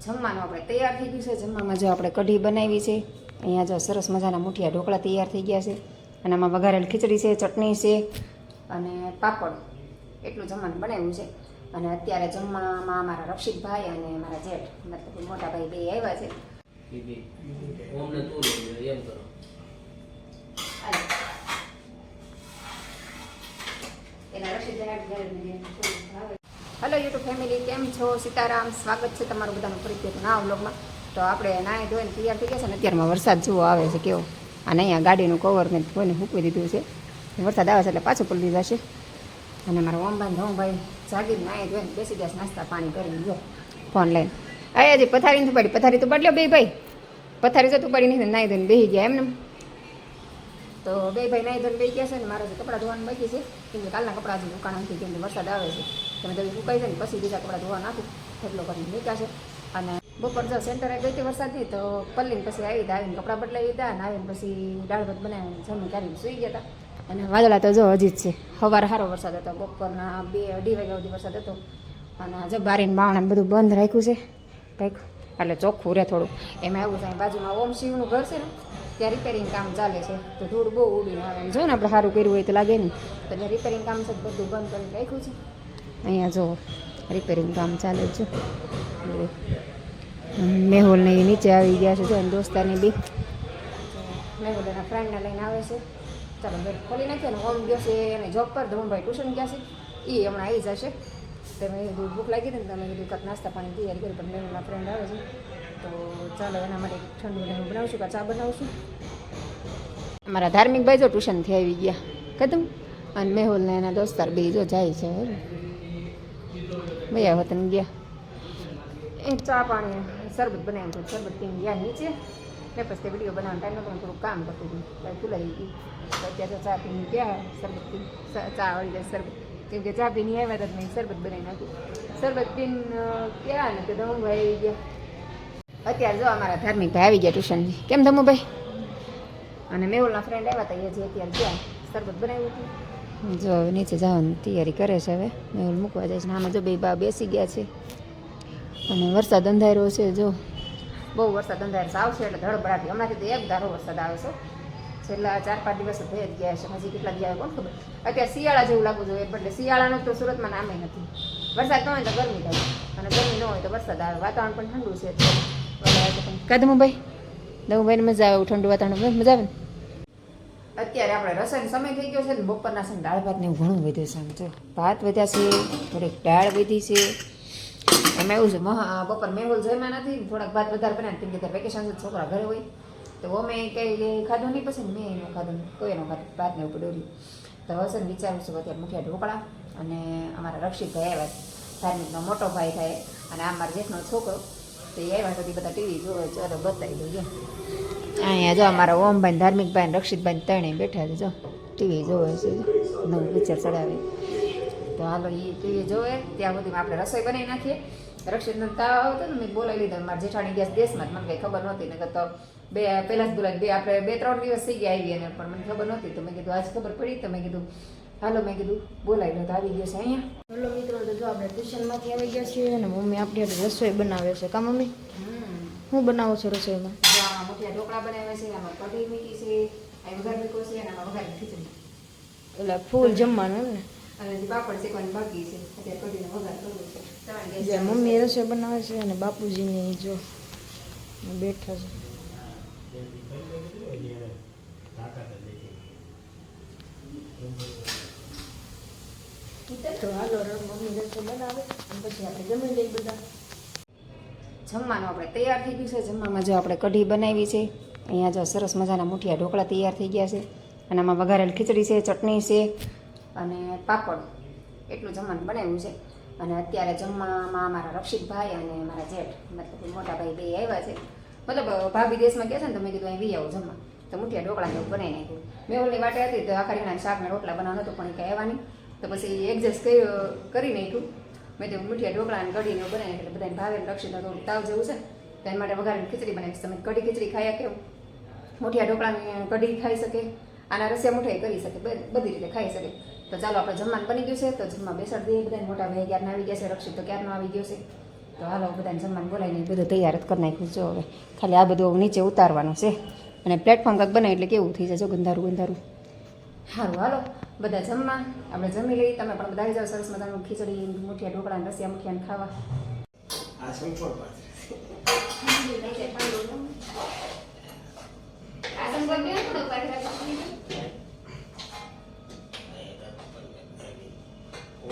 જમવાનું આપણે તૈયાર થઈ ગયું છે. જમવામાં જો આપણે કઢી બનાવી છે. અહીંયા જો સરસ મજાના મુઠિયા ઢોકળા તૈયાર થઈ ગયા છે. અને આમાં વઘારેલ ખીચડી છે, ચટણી છે અને પાપડ. એટલું જમવાનું બનાવ્યું છે. અને અત્યારે જમવામાં મારા રક્ષિતભાઈ અને મારા જેઠ મતલબ મોટા ભાઈ બે આવ્યા છે. હેલો યુટ્યુબ ફેમિલી, કેમ છો? સીતારામ, સ્વાગત છે તમારું બધાનું ફરીથી નવા વ્લોગમાં. તો આપણે નાહી ધોઈને તૈયાર થઈ ગયા છે ને અત્યારમાં વરસાદ જુઓ આવે છે કેવો. અને અહીંયા ગાડીનું કવર મેં કોઈને મૂકી દીધું છે. વરસાદ આવે છે એટલે પાછું પલળી જશે. અને મારા ઓમભાઈ ધોમભાઈ જાગીને નાહી ધોઈને બેસી ગયા, નાસ્તા પાણી કરી લો ફોન લઈને. આ હજી પથારી નથી પડી, પથારી તો બદલ્યો બે ભાઈ. પથારી જતું પડી નહીં, નાહી ધોઈને બેસી ગયા એમને. તો બે ભાઈ નાહી ધોઈને બેસી ગયા છે ને મારે કપડાં ધોવાનું બાકી છે. કેમ કે કાલના કપડાં હજી દુકાન નથી, કેમ કે વરસાદ આવે છે. તમે તો સુકાઈ જાય ને પછી બીજા કપડાં ધોવા નાખું એટલો કરીને મૂક્યા છે. અને બપોર જો સેન્ટરે ગઈ હતી વરસાદથી, તો પલ્લીને પછી આવી હતા, આવીને કપડાં બદલાવી દીધા અને આવીને પછી દાળ ભાત બનાવીને જમી કાઢીને સૂઈ ગયા હતા. અને વાદળા તો જો હજી જ છે. સવારે સારો વરસાદ હતો, બપોરના 2-2:30 વાગ્યા સુધી વરસાદ હતો. અને જો બારીને બાવણાને બધું બંધ રાખ્યું છે કંઈક, એટલે ચોખ્ખું રહે થોડું. એમાં એવું થાય બાજુમાં ઓમ શિવનું ઘર છે ને, ત્યાં રિપેરિંગ કામ ચાલે છે. તો ધૂળ બહુ ઉડીને આવે જો ને, આપણે સારું કર્યું હોય તો લાગે ને. તો ત્યાં રિપેરિંગ કામ છે, બધું બંધ કરીને રાખ્યું છે. અહીંયા જો રિપેરિંગ કામ ચાલે છે. મેહુલને એ નીચે આવી ગયા છે જો, અને દોસ્તારની બી મેહુલ એના ફ્રેન્ડને લઈને આવે છે. ચાલો બેટ ખોલી નાખીએ ને. ઓમ ગયો છે અને જોબ પર, ધમભાઈ ટ્યુશન ગયા છે, એ હમણાં આવી જશે. તમે કીધું ભૂખ લાગી હતી ને, તમે કીધું કાંક નાસ્તા પાણી તૈયારી કરી, પણ મેહુલના ફ્રેન્ડ આવે છે. તો ચાલો એના માટે ઠંડુ હું બનાવશું કે ચા બનાવશું. અમારા ધાર્મિક ભાઈ જો ટ્યુશનથી આવી ગયા કદમ, અને મેહુલને એના દોસ્તાર બે જો જાય છે. ભૈયા વતન ગયા. એ ચા પાણી શરબત બનાવ્યું હતું, શરબત પીને ગયા નીચે. મેં પછી વિડીયો બનાવવાનો ટાઈમ નહોતો, થોડુંક કામ કરતું હતું, ત્યારે ભૂલાઈ ગઈ. તો અત્યારે ચા પીને ગયા, શરબત પી ચા વાળી જાય શરબત, કેમ કે ચા પીને આવ્યા હતા મેં શરબત બનાવી નાખ્યું. શરબત પીને ગયા ને તો ધમુભાઈ આવી ગયા. અત્યારે જો અમારા ધાર્મિક ભાઈ આવી ગયા ટ્યુશનથી. કેમ ધમુભાઈ? અને મેહુલના ફ્રેન્ડ આવ્યા હતા, એ જે અત્યારે ગયા શરબત બનાવ્યું હતું. જો નીચે જવાની તૈયારી કરે છે હવે. મેહુલ મૂકવા જાય છે. આમાં જો બે બા બેસી ગયા છે. અને વરસાદ અંધાર્યો છે જો, બહુ વરસાદ અંધારો આવશે એટલે ધડબડાટી. હમણાંથી તો એક ધારો વરસાદ આવે છે. છેલ્લા 4-5 દિવસ થઈ જ ગયા છે. હજી કેટલા દિવસ કોણ ખબર. અત્યારે શિયાળા જેવું લાગવું જોઈએ, એટલે શિયાળાનું તો સુરતમાં નામે નથી. વરસાદ ન હોય તો ગરમી થાય, અને ગરમી ન હોય તો વરસાદ આવે. વાતાવરણ પણ ઠંડુ છે. કદમભાઈ દમભાઈને મજા આવે, ઠંડુ વાતાવરણ મજા આવે ને. અત્યારે આપણે રસોઈનો સમય થઈ ગયો છે ને, બપોરના છે ને દાળ ભાત ને એવું ઘણું વધ્યું છે. જો ભાત વધ્યા છે, થોડીક દાળ વધી છે. એમાં એવું છે બપોર મેહુલ જમ્યા નથી, થોડાક ભાત વધારે બનાવે, કેમ કે વેકેશન છોકરા ઘરે હોય. તો અમે કંઈ ખાધું નહીં, પછી મેં એનું ખાધું, કોઈ એનું ખાધું, ભાતને ઉપર દોર્યું. તો હશે ને વિચારું છું અત્યારે મુખ્ય ઢોકળા. અને અમારા રક્ષિતભાઈ આવ્યા, ધાર્મિકનો મોટો ભાઈ થાય, અને આ મારા જેઠનો છોકરો. તો એ આવ્યા સુધી બધા ટીવી જોવે છે. અરે બતાવી દઉં જો, અહીંયા જો અમારા ઓમભાઈ, ધાર્મિકભાઈ, રક્ષિતભાઈ ત્રણેય બેઠા છે જો, ટીવી જોવે છે. નવું પિક્ચર ચડાવે. તો હાલો એ ટીવી જોવે ત્યાં સુધીમાં આપણે રસોઈ બનાવી નાખીએ. રક્ષિતનો તાવ આવતો ને, મેં બોલાવી લીધો. મારા જેઠાણી ગયા દેશમાં, મને કંઈ ખબર નહોતી. ને તો પહેલાં જ બોલાવી, આપણે 2-3 દિવસ થઈ ગયા આવી, અને પણ મને ખબર નહોતી. તો મેં કીધું આજ ખબર પડી, તો મેં કીધું હાલો, મેં કીધું બોલાવી લો. તો આવી ગયો છે અહીંયા. હેલો મિત્રો, તો જો આપણે ટ્યુશનમાંથી આવી ગયા છીએ, અને મમ્મી આપણી રસોઈ બનાવે છે. કા મમ્મી? હું બનાવો છો રસોઈમાં? મોટા ઢોકળા બનાવ્યા છે, આમાં કઢી મીઠી છે, આ વઘાર મીઠો છે, અને આમાં વઘાર ખીચડી. એટલે ફૂલ જમવાનું ને. અને જે પાપડ શેકવાની બાકી છે, અત્યારે કઢીનો વઘાર કરવો છે. જે મમ્મી રસોઈ બનાવે છે, અને બાપુજીની જો બેઠા છે. તો હાલો મમ્મી રસોઈ બનાવે, અને પછી આપણે જમી લઈએ બધા. જમવાનું આપણે તૈયાર થઈ ગયું છે. જમવામાં જો આપણે કઢી બનાવી છે. અહીંયા જો સરસ મજાના મુઠિયા ઢોકળા તૈયાર થઈ ગયા છે. અને આમાં વઘારેલ ખીચડી છે, ચટણી છે અને પાપડ. એટલું જમવાનું બનાવ્યું છે. અને અત્યારે જમવામાં મારા રક્ષિતભાઈ અને મારા જેઠ મતલબ મોટા ભાઈ બે આવ્યા છે. મતલબ ભાભી દેશમાં ગયા છે ને, તો મેં કીધું અહીં વી આવું જમવા. તો મુઠિયા ઢોકળા એવું બનાવી નાખ્યું. મેહુલની વાટે હતી તો આખા રીંગણાના શાકને રોટલા બનાવવાનું હતું, પણ કંઈ આવવાની. તો પછી એડજસ્ટ કરી નાખ્યું. મેં તો મુઠિયા ઢોકળા અને કઢીને એવું બનાવી, એટલે બધાને ભાવે. રક્ષિતનો થોડું તાવ જેવું છે, તો એના માટે વઘારેલી ખીચડી બનાવીશ. તમે કઢી ખીચડી ખાયા કેવું? મુઠિયા ઢોકળાની કઢી ખાઈ શકે, આના રસિયા મુઠિયા કરી શકે, બધી રીતે ખાઈ શકે. તો ચાલો આપણે જમવાનું બની ગયું છે. તો જમવા બેસાડી દઈએ બધાને. મોટા ભાઈ ક્યારના આવી ગયા છે, રક્ષિત તો ક્યારનો આવી ગયો છે. તો હાલો બધાને જમવાનું બોલાવીને બધું તૈયાર જ કરી નાખ્યું જો હવે ખાલી આ બધું નીચે ઉતારવાનું છે અને પ્લેટફોર્મ કાંઈક બનાવે એટલે કેવું થઈ જાય જો ગંધારું ગંધારું. સારું હાલો બધા જમવા આપણે જમી લઈએ. તમે પણ બધા આવી જાઓ સરસ મજાનું ખીચડી મુઠિયા ઢોકળા રસિયા મુઠિયાને ખાવા. આ સંપૂર્ણ વાત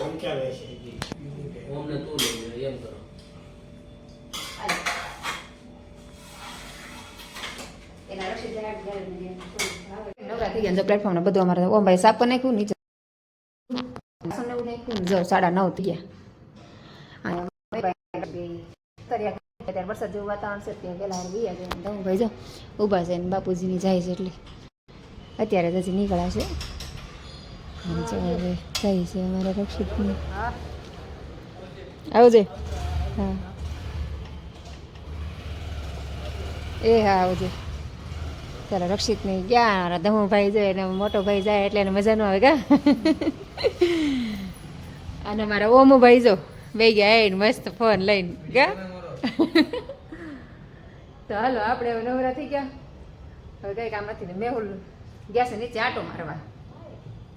ઓમ ક્યાં રહે છે ઓમને તું લઈ લે એમ કરો. નવરા થઈ ગયા પ્લેટફોર્મ બધું અમારે ઓમ ભાઈ સાફ કરી નાખ્યું નીચે જો 9:30 થઈ ગયા. વરસાદ જેવું વાતાવરણ છે ત્યાં પેલા ગયા છે ભાઈ જો ઊભા છે ને બાપુજીની જાય છે એટલે અત્યારે જ હજી નીકળ્યા છે. હવે જાય છે અમારા રક્ષિતની આવજે. હા એ હા આવજે. ચાલો રક્ષિતની ક્યાં ધમુભાઈ જાય ને મોટો ભાઈ જાય એટલે એને મજા ન આવે કા. અને મારા ઓમુભાઈ જો બે ગયા એને મસ્ત ફોન લઈને કા. તો હાલો આપણે હવે નવરા થઈ ગયા હવે કંઈ કામ નથી ને મેહુલ ગયા છે નીચે આટો મારવા.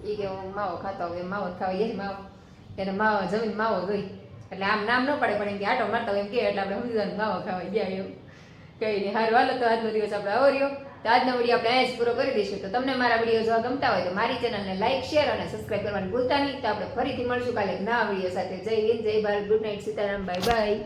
એ કે હું માવો ખાતો હોય માવો ખાવા એ માવો એને માવો જમીન માવો જોઈ એટલે આમ નામ ન પડે પણ એમ કે આટો મારતા હોય એમ કે એટલે આપણે સમજી માવો ખાવા ગયા એવું કંઈ નહીં. સારું હાલો તો આજનો દિવસ આપણે આવો રહ્યો. તો આજનો વિડીયો આપણે અહીંયા જ પૂરો કરી દઈશું. તો તમને મારા વિડીયો જોવા ગમતા હોય તો મારી ચેનલને લાઈક શેર અને સબસ્ક્રાઈબ કરવાનું ભૂલતા નહીં. તો આપણે ફરીથી મળશું કાલે એક નવા વિડીયો સાથે. જય હિન્દ, જય Bharat, good night, Sitaram, bye bye.